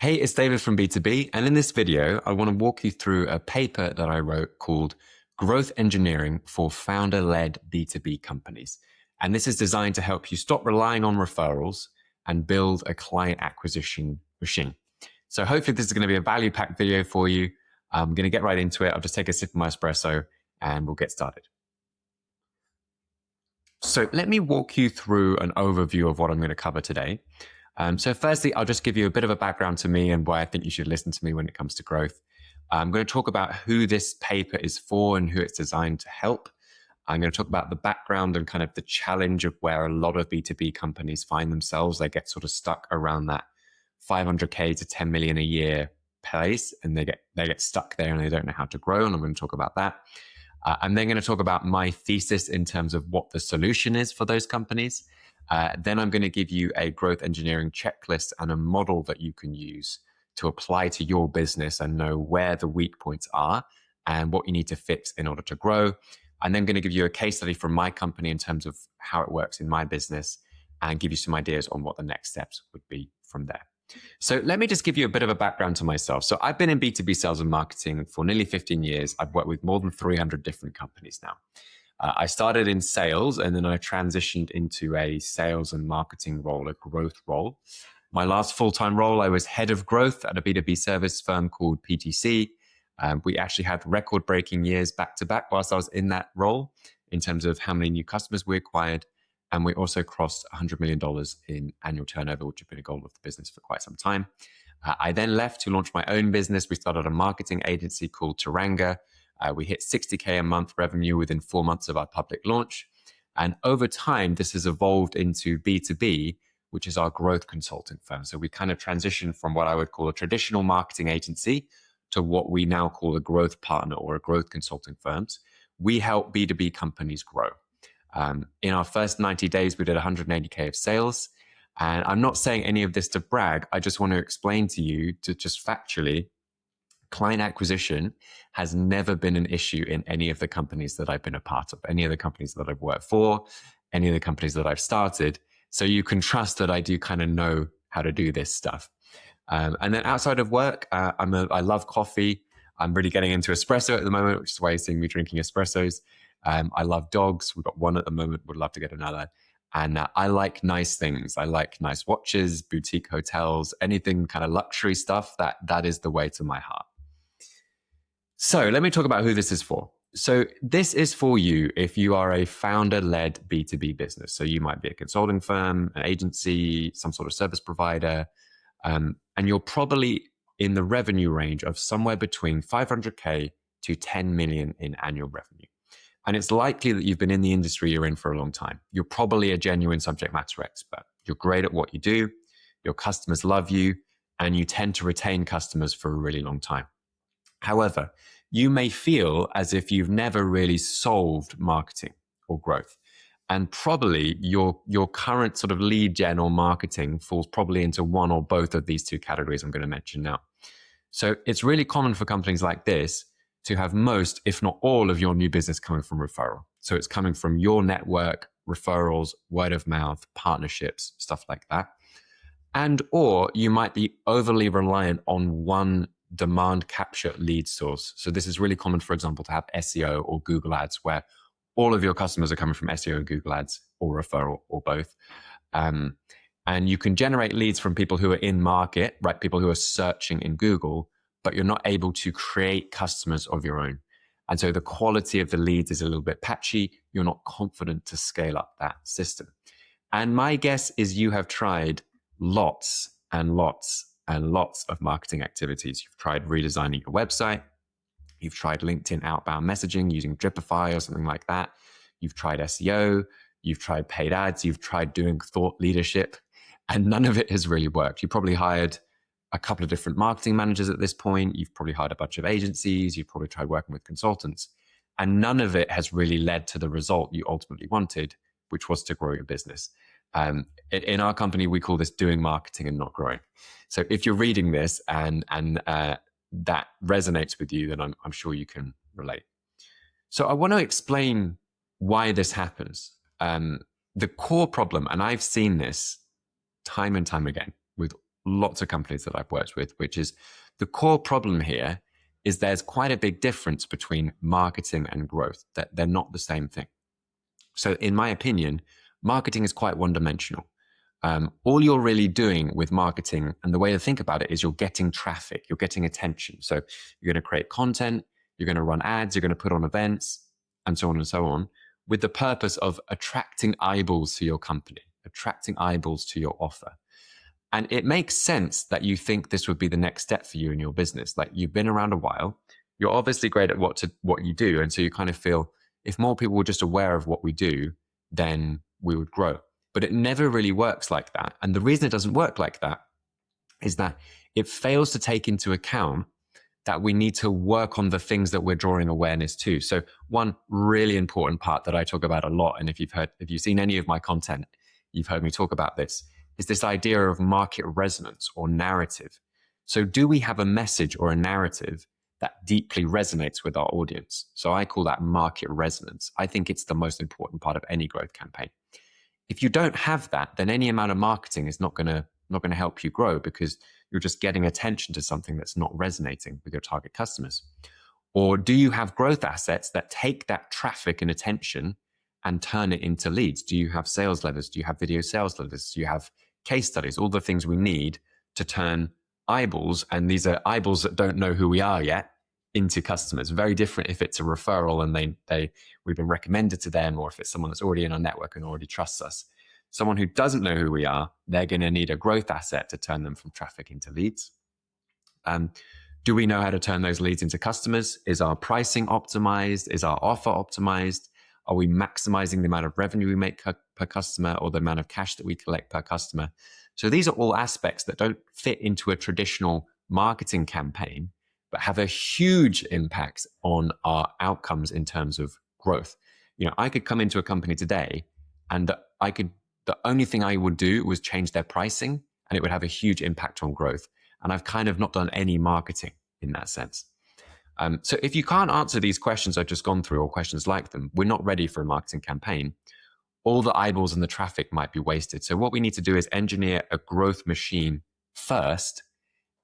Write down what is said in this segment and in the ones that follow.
Hey, it's David from B2B, and in this video, I want to walk you through a paper that I wrote called Growth Engineering for Founder-Led B2B Companies. And this is designed to help you stop relying on referrals and build a client acquisition machine. So hopefully this is going to be a value-packed video for you. I'm going to get right into it. I'll just take a sip of my espresso and we'll get started. So let me walk you through an overview of what I'm going to cover today. So firstly, I'll just give you a bit of a background to me and why I think you should listen to me when it comes to growth. I'm going to talk about who this paper is for and who it's designed to help. I'm going to talk about the background and kind of the challenge of where a lot of B2B companies find themselves. They get sort of stuck around that 500K to 10 million a year place, and they get stuck there and they don't know how to grow. And I'm going to talk about that. I'm then going to talk about my thesis in terms of what the solution is for those companies. Then I'm going to give you a growth engineering checklist and a model that you can use to apply to your business and know where the weak points are and what you need to fix in order to grow. I'm then going to give you a case study from my company in terms of how it works in my business and give you some ideas on what the next steps would be from there. So let me just give you a bit of a background to myself. So I've been in B2B sales and marketing for nearly 15 years. I've worked with more than 300 different companies now. I started in sales and then I transitioned into a sales and marketing role, a growth role. My last full-time role, I was head of growth at a B2B service firm called PTC. We actually had record-breaking years back to back whilst I was in that role in terms of how many new customers we acquired. And we also crossed $100 million in annual turnover, which had been a goal of the business for quite some time. I then left to launch my own business. We started a marketing agency called Taranga. We hit 60K a month revenue within 4 months of our public launch. And over time, this has evolved into B2B, which is our growth consulting firm. So we kind of transitioned from what I would call a traditional marketing agency to what we now call a growth partner or a growth consulting firms. We help B2B companies grow. In our first 90 days, we did 180K of sales. And I'm not saying any of this to brag. I just want to explain to you to just factually, client acquisition has never been an issue in any of the companies that I've been a part of, any of the companies that I've worked for, any of the companies that I've started. So you can trust that I do kind of know how to do this stuff. And then outside of work, I love coffee. I'm really getting into espresso at the moment, which is why you're seeing me drinking espressos. I love dogs. We've got one at the moment. Would love to get another. And I like nice things. I like nice watches, boutique hotels, anything kind of luxury stuff. That is the way to my heart. So let me talk about who this is for. So this is for you if you are a founder-led B2B business. So you might be a consulting firm, an agency, some sort of service provider, and you're probably in the revenue range of somewhere between 500K to 10 million in annual revenue. And it's likely that you've been in the industry you're in for a long time. You're probably a genuine subject matter expert. You're great at what you do. Your customers love you, and you tend to retain customers for a really long time. However, you may feel as if you've never really solved marketing or growth. And probably your current sort of lead gen or marketing falls probably into one or both of these two categories I'm going to mention now. So it's really common for companies like this to have most, if not all, of your new business coming from referral. So it's coming from your network, referrals, word of mouth, partnerships, stuff like that. And or you might be overly reliant on one demand capture lead source. So this is really common, for example, to have SEO or Google Ads, where all of your customers are coming from SEO and Google Ads or referral or both. And you can generate leads from people who are in market, right? People who are searching in Google, but you're not able to create customers of your own. And so the quality of the leads is a little bit patchy. You're not confident to scale up that system. And my guess is you have tried lots and lots and lots of marketing activities. You've tried redesigning your website. You've tried LinkedIn outbound messaging using Dripify or something like that. You've tried SEO. You've tried paid ads. You've tried doing thought leadership, and none of it has really worked. You probably hired a couple of different marketing managers at this point. You've probably hired a bunch of agencies. You've probably tried working with consultants, and none of it has really led to the result you ultimately wanted, which was to grow your business. In our company, we call this doing marketing and not growing. So if you're reading this and that resonates with you, then I'm sure you can relate. So I want to explain why this happens. The core problem, and I've seen this time and time again with lots of companies that I've worked with, which is the core problem here is there's quite a big difference between marketing and growth, that they're not the same thing. So in my opinion, marketing is quite one-dimensional. All you're really doing with marketing, and the way to think about it, is you're getting traffic, you're getting attention. So you're going to create content, you're going to run ads, you're going to put on events, and so on and so on, with the purpose of attracting eyeballs to your company, attracting eyeballs to your offer. And it makes sense that you think this would be the next step for you in your business. Like, you've been around a while, you're obviously great at what you do. And so you kind of feel, if more people were just aware of what we do, then we would grow. But it never really works like that. And the reason it doesn't work like that is that it fails to take into account that we need to work on the things that we're drawing awareness to. So one really important part that I talk about a lot, and if you've seen any of my content, you've heard me talk about this, is this idea of market resonance or narrative. So do we have a message or a narrative that deeply resonates with our audience? So I call that market resonance. I think it's the most important part of any growth campaign. If you don't have that, then any amount of marketing is not going to help you grow, because you're just getting attention to something that's not resonating with your target customers. Or do you have growth assets that take that traffic and attention and turn it into leads? Do you have sales levers? Do you have video sales levers? Do you have case studies? All the things we need to turn eyeballs, and these are eyeballs that don't know who we are yet, into customers. Very different if it's a referral and we've been recommended to them, or if it's someone that's already in our network and already trusts us. Someone who doesn't know who we are, they're going to need a growth asset to turn them from traffic into leads. Do we know how to turn those leads into customers? Is our pricing optimized? Is our offer optimized? Are we maximizing the amount of revenue we make per customer, or the amount of cash that we collect per customer? So these are all aspects that don't fit into a traditional marketing campaign, but have a huge impact on our outcomes in terms of growth. I could come into a company today and the only thing I would do was change their pricing, and it would have a huge impact on growth. And I've kind of not done any marketing in that sense. So if you can't answer these questions I've just gone through, or questions like them, we're not ready for a marketing campaign. All the eyeballs and the traffic might be wasted. So what we need to do is engineer a growth machine first,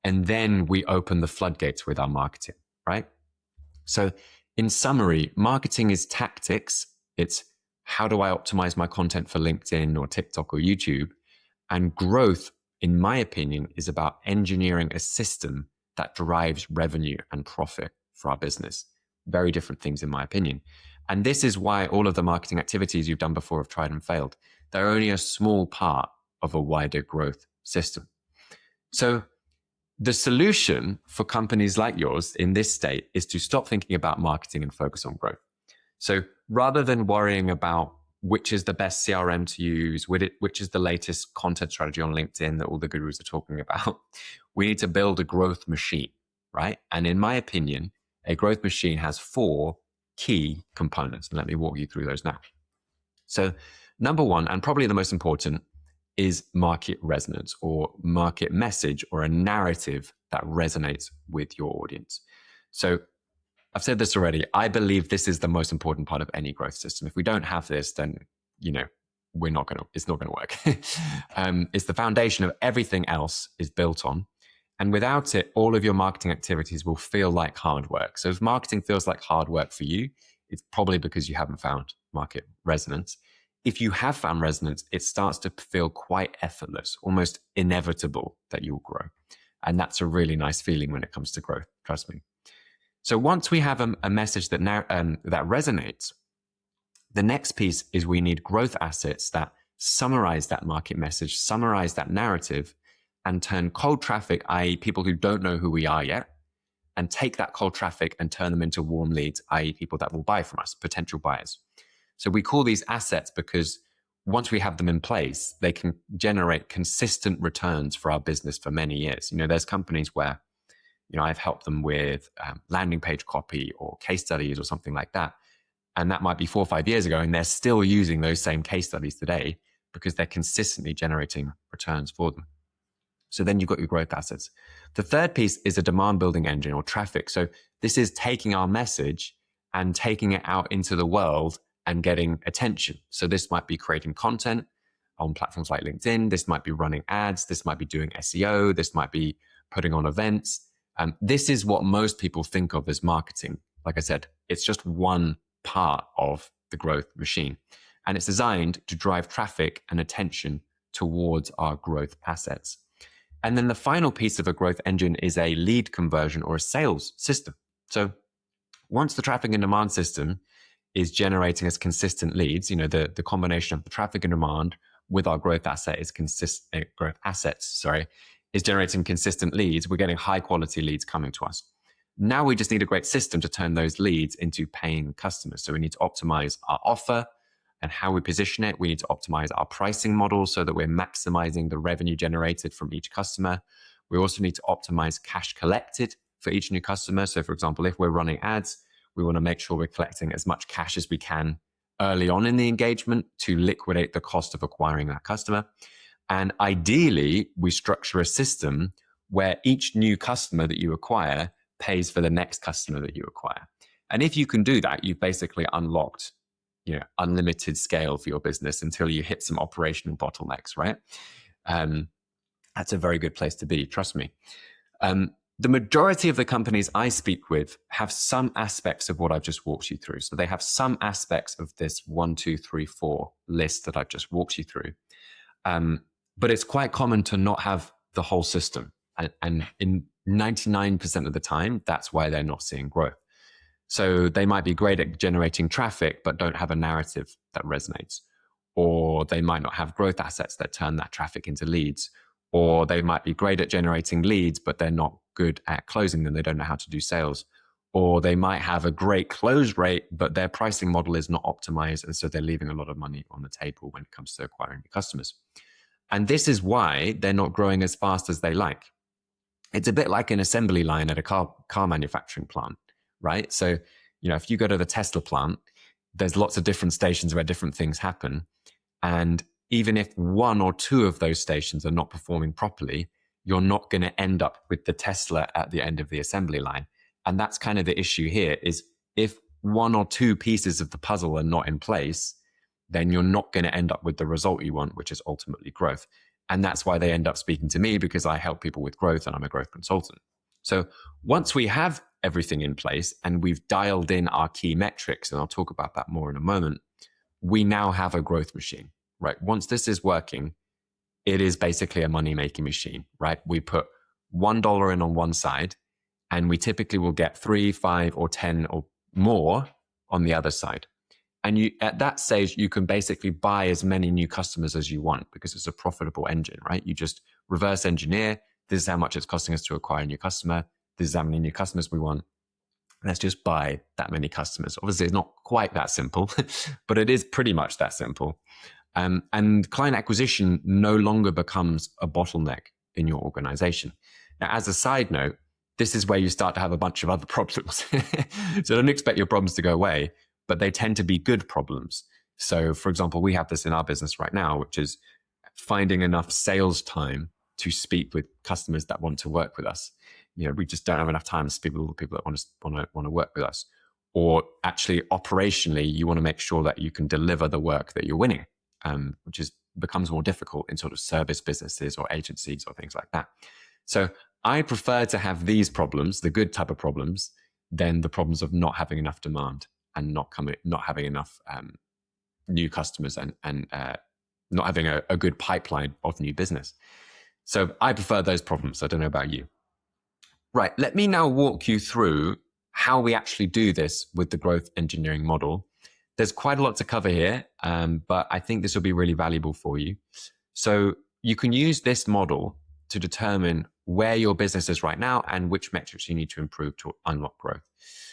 and then we open the floodgates with our marketing, right? So in summary, marketing is tactics. It's how do I optimize my content for LinkedIn or TikTok or YouTube? And growth, in my opinion, is about engineering a system that drives revenue and profit for our business. Very different things, in my opinion. And this is why all of the marketing activities you've done before have tried and failed. They're only a small part of a wider growth system. So the solution for companies like yours in this state is to stop thinking about marketing and focus on growth. So rather than worrying about which is the best CRM to use, which is the latest content strategy on LinkedIn that all the gurus are talking about, we need to build a growth machine, right? And in my opinion, a growth machine has 4 key components. And let me walk you through those now. So number one, and probably the most important, is market resonance, or market message, or a narrative that resonates with your audience. So I've said this already. I believe this is the most important part of any growth system. If we don't have this, then, it's not going to work. It's the foundation of everything else is built on. And without it, all of your marketing activities will feel like hard work. So if marketing feels like hard work for you, it's probably because you haven't found market resonance. If you have found resonance, it starts to feel quite effortless, almost inevitable that you'll grow. And that's a really nice feeling when it comes to growth, trust me. So once we have a message that resonates, the next piece is we need growth assets that summarize that market message, summarize that narrative, and turn cold traffic, i.e. people who don't know who we are yet, and take that cold traffic and turn them into warm leads, i.e. people that will buy from us, potential buyers. So we call these assets because once we have them in place, they can generate consistent returns for our business for many years. There's companies where I've helped them with landing page copy or case studies or something like that. And that might be 4 or 5 years ago, and they're still using those same case studies today because they're consistently generating returns for them. So then you've got your growth assets. The third piece is a demand building engine, or traffic. So this is taking our message and taking it out into the world and getting attention. So this might be creating content, on platforms like LinkedIn. This might be running ads. This might be doing SEO. This might be putting on events. This is what most people think of as marketing. Like I said, it's just one part of the growth machine. And it's designed to drive traffic and attention towards our growth assets. And then the final piece of a growth engine is a lead conversion or a sales system. So once the traffic and demand system is generating us consistent leads, the combination of the traffic and demand with our growth asset is is generating consistent leads. We're getting high quality leads coming to us. Now we just need a great system to turn those leads into paying customers. So we need to optimize our offer and how we position it. We need to optimize our pricing model so that we're maximizing the revenue generated from each customer. We also need to optimize cash collected for each new customer. So for example, if we're running ads, we want to make sure we're collecting as much cash as we can early on in the engagement to liquidate the cost of acquiring that customer. And ideally, we structure a system where each new customer that you acquire pays for the next customer that you acquire. And if you can do that, you've basically unlocked unlimited scale for your business until you hit some operational bottlenecks, right? That's a very good place to be, trust me. The majority of the companies I speak with have some aspects of what I've just walked you through. So they have some aspects of this 1, 2, 3, 4 list that I've just walked you through. But it's quite common to not have the whole system. And in 99% of the time, that's why they're not seeing growth. So they might be great at generating traffic, but don't have a narrative that resonates. Or they might not have growth assets that turn that traffic into leads. Or they might be great at generating leads, but they're not good at closing them. They don't know how to do sales. Or they might have a great close rate, but their pricing model is not optimized. And so they're leaving a lot of money on the table when it comes to acquiring new customers. And this is why they're not growing as fast as they like. It's a bit like an assembly line at a car manufacturing plant, right? So, if you go to the Tesla plant, there's lots of different stations where different things happen. And even if 1 or 2 of those stations are not performing properly, you're not going to end up with the Tesla at the end of the assembly line. And that's kind of the issue here is if 1 or 2 pieces of the puzzle are not in place, then you're not going to end up with the result you want, which is ultimately growth. And that's why they end up speaking to me, because I help people with growth and I'm a growth consultant. So once we have everything in place and we've dialed in our key metrics, and I'll talk about that more in a moment, we now have a growth machine, right? Once this is working, it is basically a money-making machine, right? We put $1 in on one side and we typically will get 3, 5, or 10 or more on the other side. And at that stage, you can basically buy as many new customers as you want because it's a profitable engine, right? You just reverse engineer. This is how much it's costing us to acquire a new customer. This is how many new customers we want. Let's just buy that many customers. Obviously, it's not quite that simple, but it is pretty much that simple. And client acquisition no longer becomes a bottleneck in your organization. Now, as a side note, this is where you start to have a bunch of other problems. So don't expect your problems to go away, but they tend to be good problems. So for example, we have this in our business right now, which is finding enough sales time to speak with customers that want to work with us. We just don't have enough time to speak with all the people that want to work with us. Or actually operationally, you want to make sure that you can deliver the work that you're winning, which becomes more difficult in sort of service businesses or agencies or things like that. So I prefer to have these problems, the good type of problems, than the problems of not having enough demand and not having enough new customers and not having a good pipeline of new business. So I prefer those problems. I don't know about you. Right, let me now walk you through how we actually do this with the growth engineering model. There's quite a lot to cover here, but I think this will be really valuable for you. So you can use this model to determine where your business is right now and which metrics you need to improve to unlock growth.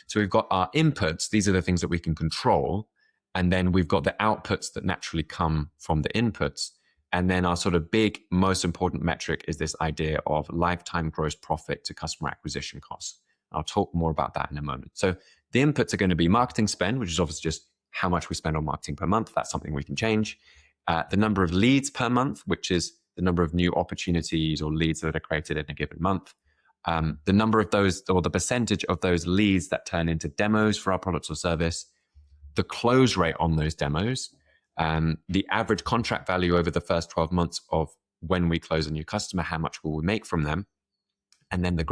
So we've got our inputs. These are the things that we can control. And then we've got the outputs that naturally come from the inputs. And then our sort of big, most important metric is this idea of lifetime gross profit to customer acquisition costs. I'll talk more about that in a moment. So the inputs are going to be marketing spend, which is obviously just how much we spend on marketing per month. That's something we can change. The number of leads per month, which is the number of new opportunities or leads that are created in a given month. The number of those, or the percentage of those leads that turn into demos for our products or service, the close rate on those demos, the average contract value over the first 12 months of when we close a new customer, how much will we make from them? And then the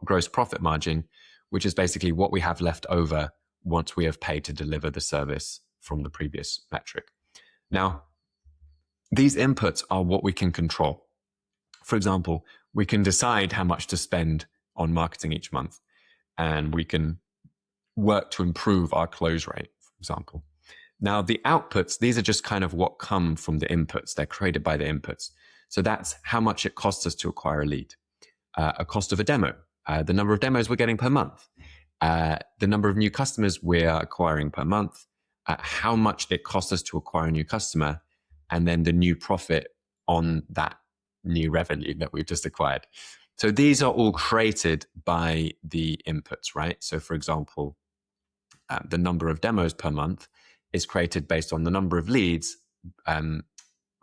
gross profit margin, which is basically what we have left over once we have paid to deliver the service from the previous metric. Now, these inputs are what we can control. For example, we can decide how much to spend on marketing each month, and we can work to improve our close rate, for example. Now, the outputs, these are just kind of what come from the inputs. They're created by the inputs. So that's how much it costs us to acquire a lead, a cost of a demo, the number of demos we're getting per month, the number of new customers we're acquiring per month, how much it costs us to acquire a new customer, and then the new profit on that new revenue that we've just acquired. So these are all created by the inputs, right? So for example, the number of demos per month is created based on the number of leads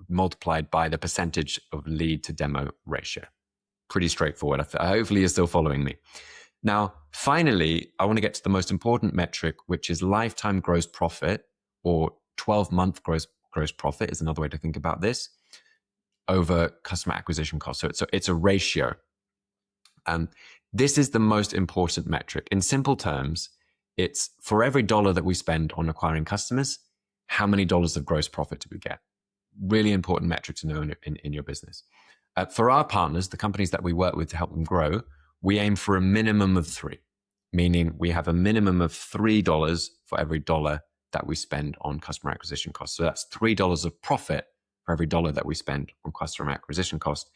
multiplied by the percentage of lead to demo ratio. Pretty straightforward. Hopefully you're still following me. Now, finally, I want to get to the most important metric, which is lifetime gross profit, or 12-month gross profit is another way to think about this, over customer acquisition cost. So it's a ratio. This is the most important metric. In simple terms, it's for every dollar that we spend on acquiring customers, how many dollars of gross profit do we get? Really important metric to know in your business. For our partners, the companies that we work with to help them grow, we aim for a minimum of 3, meaning we have a minimum of $3 for every dollar that we spend on customer acquisition costs. So that's $3 of profit for every dollar that we spend on customer acquisition cost.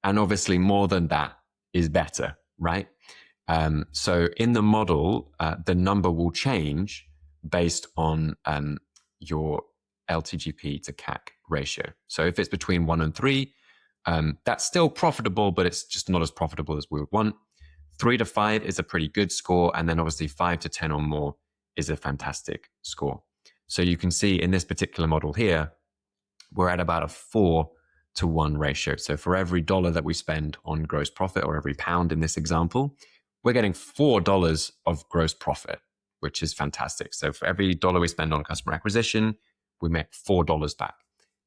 And obviously more than that is better, right? So in the model, the number will change based on your LTGP to CAC ratio. So if it's between 1 and 3, that's still profitable, but it's just not as profitable as we would want. 3 to 5 is a pretty good score. And then obviously 5 to 10 or more is a fantastic score. So you can see in this particular model here, we're at about a 4 to 1 ratio. So for every dollar that we spend on gross profit, or every pound in this example, we're getting $4 of gross profit, which is fantastic. So for every dollar we spend on customer acquisition, we make $4 back.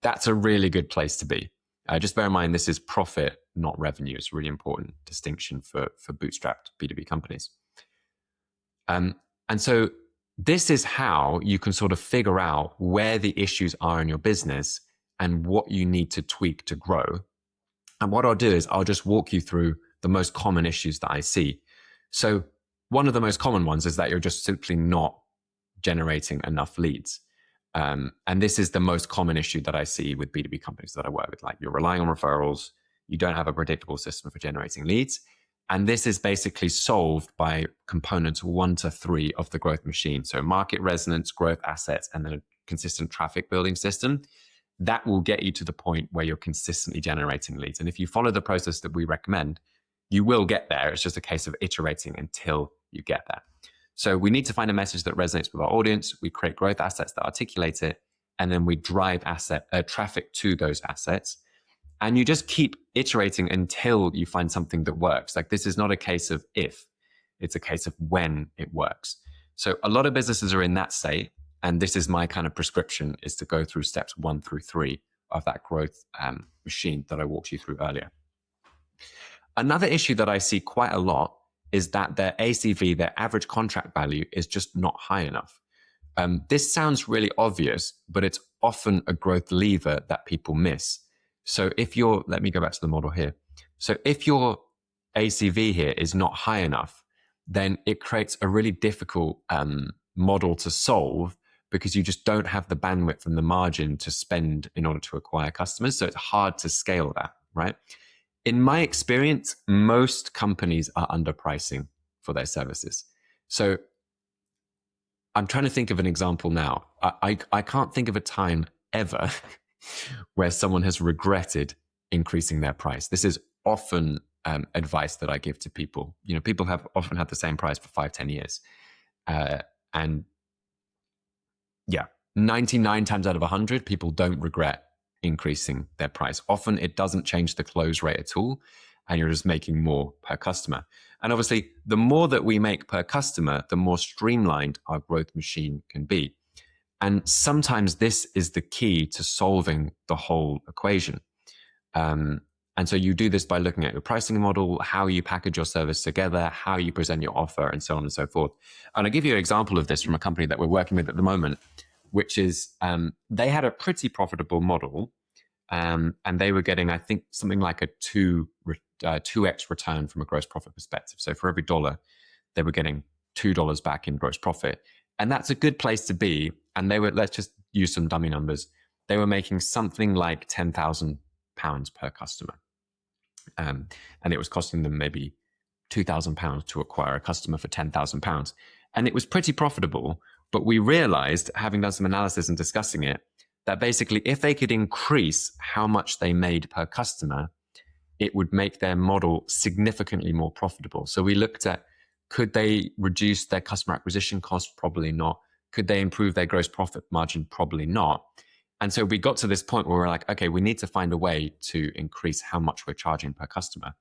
That's a really good place to be. Just bear in mind, this is profit, not revenue. It's a really important distinction for bootstrapped B2B companies. And so this is how you can sort of figure out where the issues are in your business and what you need to tweak to grow. And what I'll do is I'll just walk you through the most common issues that I see. So one of the most common ones is that you're just simply not generating enough leads. And this is the most common issue that I see with B2B companies that I work with. Like, you're relying on referrals, you don't have a predictable system for generating leads. And this is basically solved by components 1 to 3 of the growth machine. So market resonance, growth assets, and then a consistent traffic building system. That will get you to the point where you're consistently generating leads. And if you follow the process that we recommend, you will get there. It's just a case of iterating until you get there. So we need to find a message that resonates with our audience. We create growth assets that articulate it, and then we drive traffic to those assets. And you just keep iterating until you find something that works. Like, this is not a case of if, it's a case of when it works. So a lot of businesses are in that state. And this is my kind of prescription, is to go through steps 1 through 3 of that growth machine that I walked you through earlier. Another issue that I see quite a lot is that their ACV, their average contract value, is just not high enough. This sounds really obvious, but it's often a growth lever that people miss. So let me go back to the model here. So if your ACV here is not high enough, then it creates a really difficult model to solve, because you just don't have the bandwidth and the margin to spend in order to acquire customers. So it's hard to scale that, right? In my experience, most companies are underpricing for their services. So I'm trying to think of an example now. I can't think of a time ever where someone has regretted increasing their price. This is often advice that I give to people. You know, people have often had the same price for 5-10 years. And yeah, 99 times out of 100, people don't regret increasing their price. Often it doesn't change the close rate at all, and you're just making more per customer. And obviously, the more that we make per customer, the more streamlined our growth machine can be. And sometimes this is the key to solving the whole equation. And so you do this by looking at your pricing model, how you package your service together, how you present your offer, and so on and so forth. And I'll give you an example of this from a company that we're working with at the moment, which is they had a pretty profitable model, and they were getting, I think, something like a 2x return from a gross profit perspective. So for every dollar, they were getting $2 back in gross profit. And that's a good place to be. And they were, let's just use some dummy numbers. They were making something like £10,000 per customer. And it was costing them maybe £2,000 to acquire a customer for £10,000. And it was pretty profitable. But we realized, having done some analysis and discussing it, that basically if they could increase how much they made per customer, it would make their model significantly more profitable. So we looked at, could they reduce their customer acquisition cost? Probably not. Could they improve their gross profit margin? Probably not. And so we got to this point where we're like, okay, we need to find a way to increase how much we're charging per customer.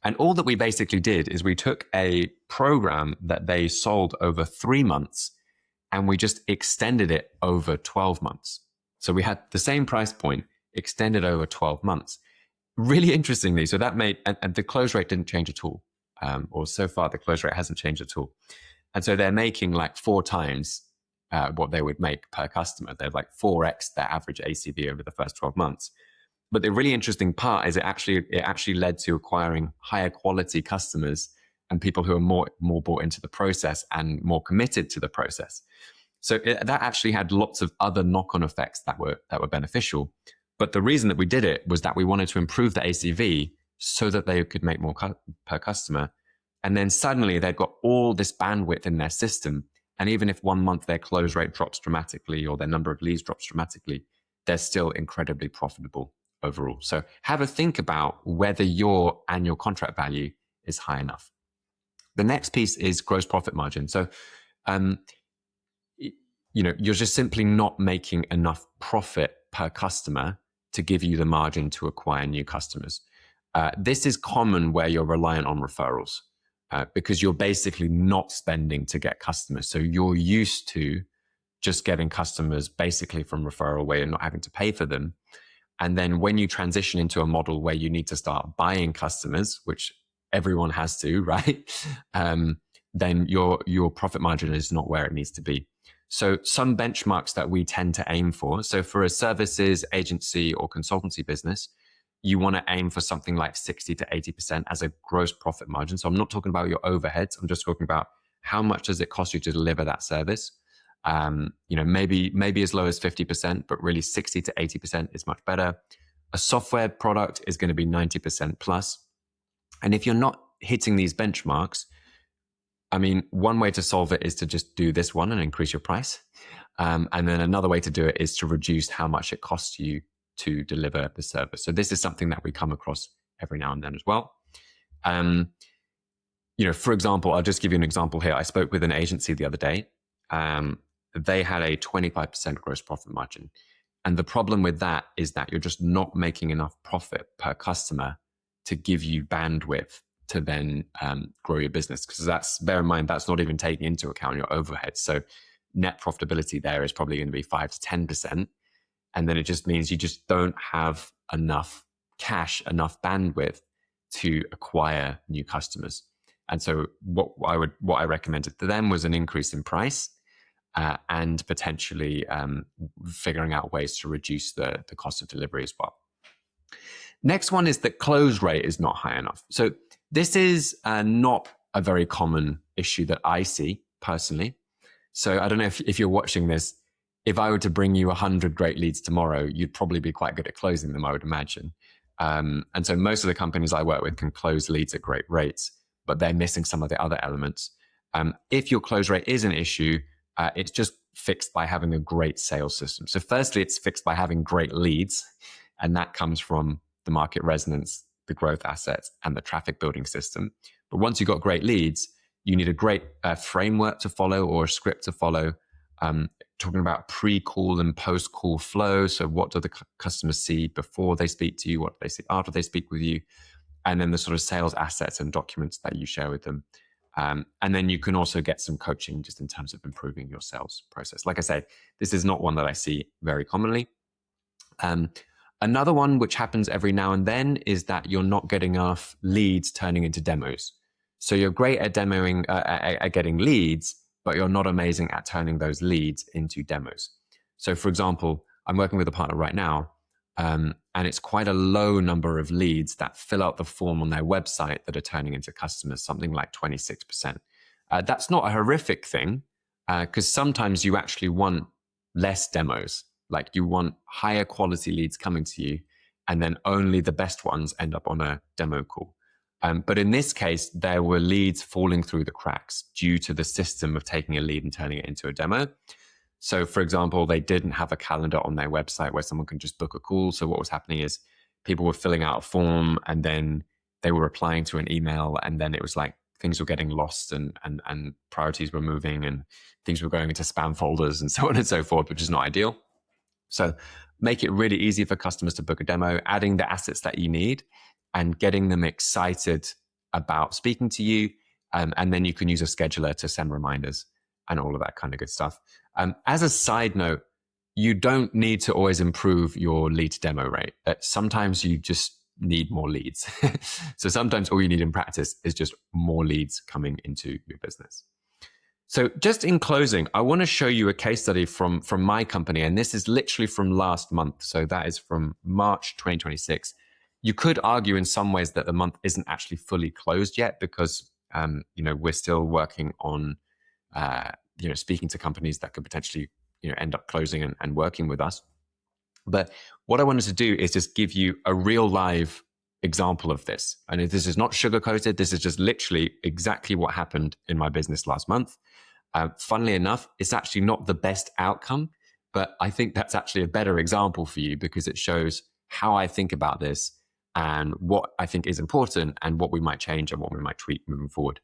And all that we basically did is we took a program that they sold over 3 months and we just extended it over 12 months. So we had the same price point extended over 12 months. Really interestingly, so that made, and the close rate didn't change at all. Or so far, the close rate hasn't changed at all. And so they're making like 4 times what they would make per customer. They're like 4x their average ACV over the first 12 months. But the really interesting part is it actually led to acquiring higher quality customers and people who are more bought into the process and more committed to the process. So that actually had lots of other knock-on effects that were beneficial. But the reason that we did it was that we wanted to improve the ACV so that they could make more per customer. And then suddenly they've got all this bandwidth in their system. And even if 1 month their close rate drops dramatically or their number of leads drops dramatically, they're still incredibly profitable overall. So have a think about whether your annual contract value is high enough. The next piece is gross profit margin. So, you're just simply not making enough profit per customer to give you the margin to acquire new customers. This is common where you're reliant on referrals because you're basically not spending to get customers. So you're used to just getting customers basically from referral where you're not having to pay for them. And then when you transition into a model where you need to start buying customers, which everyone has to, right? Then your profit margin is not where it needs to be. So some benchmarks that we tend to aim for. So for a services, agency, or consultancy business, you want to aim for something like 60 to 80% as a gross profit margin. So I'm not talking about your overheads. I'm just talking about how much does it cost you to deliver that service. Maybe as low as 50%, but really 60 to 80% is much better. A software product is going to be 90% plus. And if you're not hitting these benchmarks, I mean, one way to solve it is to just do this one and increase your price. And then another way to do it is to reduce how much it costs you to deliver the service. So this is something that we come across every now and then as well. For example, I'll just give you an example here. I spoke with an agency the other day. They had a 25% gross profit margin. And the problem with that is that you're just not making enough profit per customer to give you bandwidth to then grow your business. Because bear in mind, that's not even taking into account your overhead. So net profitability there is probably going to be 5 to 10%. And then it just means you just don't have enough cash, enough bandwidth to acquire new customers. And so what I recommended to them was an increase in price and potentially figuring out ways to reduce the cost of delivery as well. Next one is that close rate is not high enough. So this is not a very common issue that I see personally. So I don't know if you're watching this, if I were to bring you 100 great leads tomorrow, you'd probably be quite good at closing them, I would imagine. And so most of the companies I work with can close leads at great rates, but they're missing some of the other elements. If your close rate is an issue, it's just fixed by having a great sales system. So firstly, it's fixed by having great leads, and that comes from the market resonance, the growth assets, and the traffic building system. But once you've got great leads, you need a great framework to follow or a script to follow. Talking about pre-call and post-call flow. So what do the customers see before they speak to you? What do they see after they speak with you? And then the sort of sales assets and documents that you share with them. And then you can also get some coaching just in terms of improving your sales process. Like I say, this is not one that I see very commonly. Another one which happens every now and then is that you're not getting enough leads turning into demos. So you're great at demoing, at getting leads, but you're not amazing at turning those leads into demos. So for example, I'm working with a partner right now, and it's quite a low number of leads that fill out the form on their website that are turning into customers, something like 26%. That's not a horrific thing, because sometimes you actually want less demos. Like you want higher quality leads coming to you, and then only the best ones end up on a demo call. But in this case, there were leads falling through the cracks due to the system of taking a lead and turning it into a demo. So for example, they didn't have a calendar on their website where someone can just book a call. So what was happening is people were filling out a form and then they were replying to an email, and then it was like things were getting lost and priorities were moving and things were going into spam folders and so on and so forth, which is not ideal. So make it really easy for customers to book a demo, adding the assets that you need and getting them excited about speaking to you. And then you can use a scheduler to send reminders and all of that kind of good stuff. As a side note, you don't need to always improve your lead to demo rate. Sometimes you just need more leads. So sometimes all you need in practice is just more leads coming into your business. So just in closing, I want to show you a case study from my company, and this is literally from last month. So that is from March 2026. You could argue in some ways that the month isn't actually fully closed yet because we're still working on speaking to companies that could potentially end up closing and working with us. But what I wanted to do is just give you a real live example of this. And this is not sugar-coated. This is just literally exactly what happened in my business last month. Funnily enough, it's actually not the best outcome, but I think that's actually a better example for you because it shows how I think about this and what I think is important and what we might change and what we might tweak moving forward.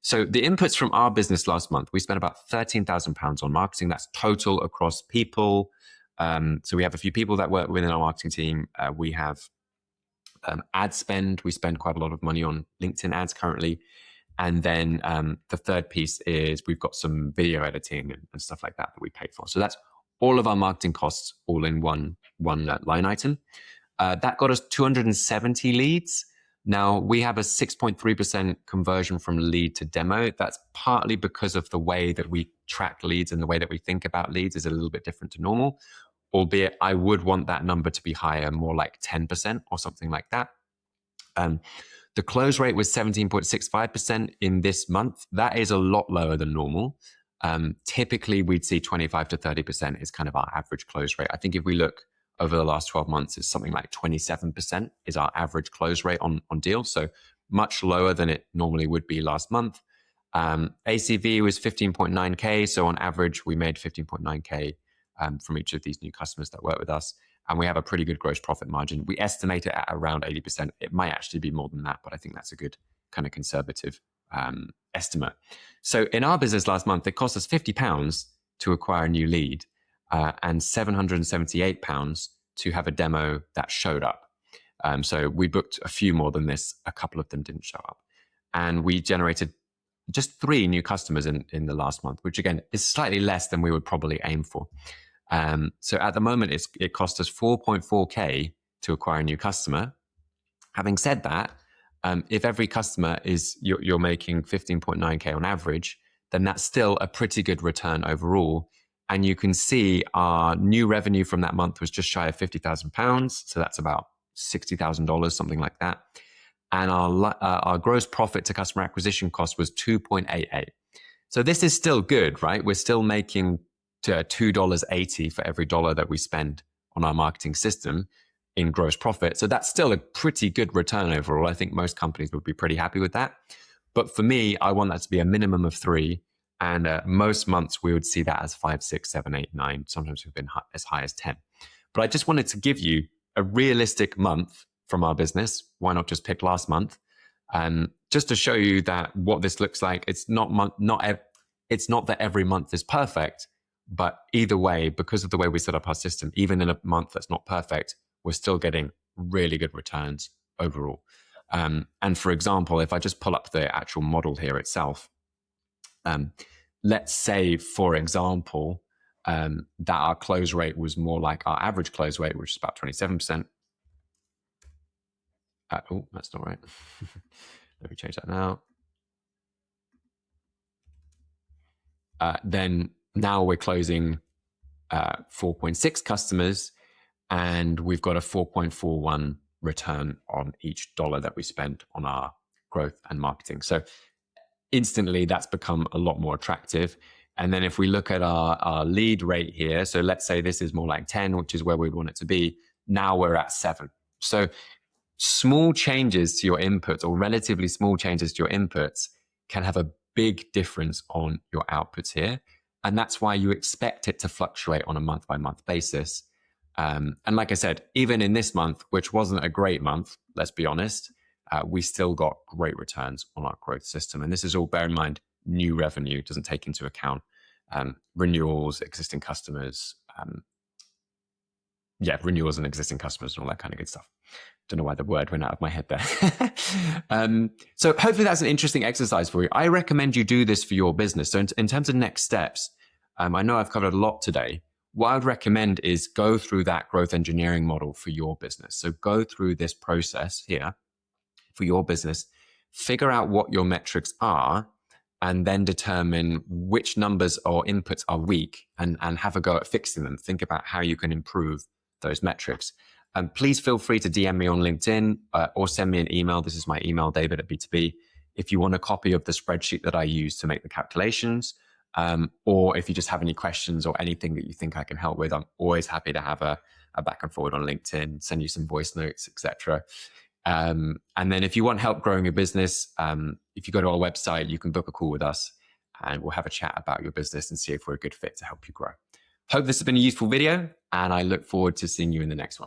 So the inputs from our business last month, we spent about £13,000 on marketing. That's total across people. So we have a few people that work within our marketing team. We have ad spend. We spend quite a lot of money on LinkedIn ads currently. And then the third piece is we've got some video editing and stuff like that we pay for. So that's all of our marketing costs all in one line item. That got us 270 leads. Now we have a 6.3% conversion from lead to demo. That's partly because of the way that we track leads and the way that we think about leads is a little bit different to normal, albeit I would want that number to be higher, more like 10% or something like that. The close rate was 17.65% in this month. That is a lot lower than normal. Typically, we'd see 25 to 30% is kind of our average close rate. I think if we look over the last 12 months, it's something like 27% is our average close rate on deals. So much lower than it normally would be last month. ACV was 15.9K. So on average, we made 15.9K from each of these new customers that work with us. And we have a pretty good gross profit margin. We estimate it at around 80%. It might actually be more than that, but I think that's a good kind of conservative estimate. So in our business last month, it cost us £50 to acquire a new lead and £778 to have a demo that showed up. So we booked a few more than this. A couple of them didn't show up. And we generated just 3 new customers in the last month, which again is slightly less than we would probably aim for. So at the moment, it cost us 4.4K to acquire a new customer. Having said that, if every customer is you're making 15.9K on average, then that's still a pretty good return overall. And you can see our new revenue from that month was just shy of £50,000. So that's about $60,000, something like that. And our gross profit to customer acquisition cost was 2.88. So this is still good, right? We're still making $2.80 for every dollar that we spend on our marketing system in gross profit. So that's still a pretty good return overall. I think most companies would be pretty happy with that. But for me, I want that to be a minimum of 3. And most months we would see that as 5, 6, 7, 8, 9. Sometimes we've been as high as 10. But I just wanted to give you a realistic month from our business. Why not just pick last month? Just to show you that what this looks like. It's not that every month is perfect, but either way, because of the way we set up our system, even in a month that's not perfect, we're still getting really good returns overall. And for example, if I just pull up the actual model here itself, let's say, for example, that our close rate was more like our average close rate, which is about 27%. Oh, that's not right. Let me change that now. Then now we're closing 4.6 customers, and we've got a 4.41 return on each dollar that we spent on our growth and marketing. So instantly that's become a lot more attractive. And then if we look at our lead rate here, so let's say this is more like 10, which is where we want it to be. Now we're at 7. So small changes to your inputs, or relatively small changes to your inputs, can have a big difference on your outputs here. And that's why you expect it to fluctuate on a month-by-month basis. And like I said, even in this month, which wasn't a great month, let's be honest, we still got great returns on our growth system. And this is all, bear in mind, new revenue. It doesn't take into account renewals, existing customers, renewals and existing customers and all that kind of good stuff. Don't know why the word went out of my head there. So hopefully that's an interesting exercise for you. I recommend you do this for your business. So in terms of next steps, I know I've covered a lot today. What I would recommend is go through that growth engineering model for your business. So go through this process here for your business, figure out what your metrics are, and then determine which numbers or inputs are weak, and have a go at fixing them. Think about how you can improve those metrics. Please feel free to DM me on LinkedIn or send me an email. This is my email, David at B2B. If you want a copy of the spreadsheet that I use to make the calculations, or if you just have any questions or anything that you think I can help with, I'm always happy to have a back and forward on LinkedIn, send you some voice notes, etc. And then if you want help growing your business, if you go to our website, you can book a call with us and we'll have a chat about your business and see if we're a good fit to help you grow. Hope this has been a useful video, and I look forward to seeing you in the next one.